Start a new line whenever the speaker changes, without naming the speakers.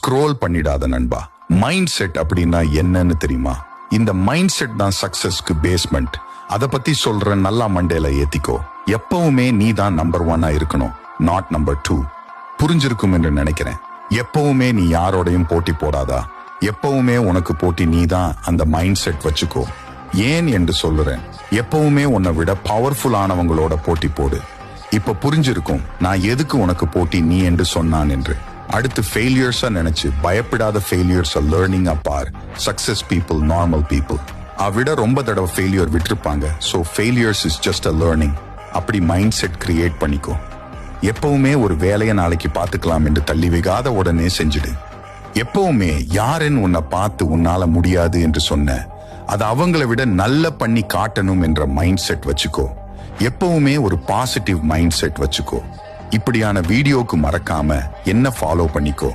Scroll பண்ணிடாத நண்பா. Mind set அப்படின்னா என்னன்னு தெரியுமா? இந்த மைண்ட் செட் தான் சக்சஸ்க்கு பேஸ்மெண்ட். அதை பத்தி சொல்ற நல்லா மண்டேல ஏத்திக்கோ. எப்பவுமே நீ தான் நம்பர் 1 இருக்கணும், நாட் நம்பர் 2. புரிஞ்சிருக்கும் என்று நினைக்கிறேன். எப்பவுமே நீ யாரோடையும் போட்டி போடாதா. எப்பவுமே உனக்கு போட்டி நீ தான். அந்த மைண்ட் செட் வச்சுக்கோ. ஏன் என்று சொல்லுறேன். எப்பவுமே உன்னை விட பவர்ஃபுல் ஆனவங்களோட போட்டி போடு. இப்ப புரிஞ்சிருக்கும் நான் எதுக்கு உனக்கு போட்டி நீ என்று சொன்னான் என்று. அடுத்து ஃபெயிலியர்ஸா நினைச்சு பயப்படாத. ஃபெயிலியர்ஸ் லேர்னிங் அப்பார். சக்சஸ் பீப்புள் நார்மல் பீப்புள் விட ரொம்ப தடவை ஃபெயிலியர் விட்டுருப்பாங்க. So failures is just a learning. அப்படி மைண்ட் செட் கிரியேட் பண்ணிக்கோ. எப்பவுமே ஒரு வேலையை நாளைக்கு பார்த்துக்கலாம் என்று தள்ளி வைக்காத உடனே செஞ்சிடு. எப்பவுமே யாருன்னு உன்னை பார்த்து உன்னால முடியாது என்று சொன்ன அது அவங்கள விட நல்ல பண்ணி காட்டணும் என்ற மைண்ட் செட் வச்சுக்கோ. எப்பவுமே ஒரு பாசிட்டிவ் மைண்ட் செட் வச்சுக்கோ. இப்படியான வீடியோக்கு மறக்காம என்ன ஃபாலோ பண்ணிக்கோ.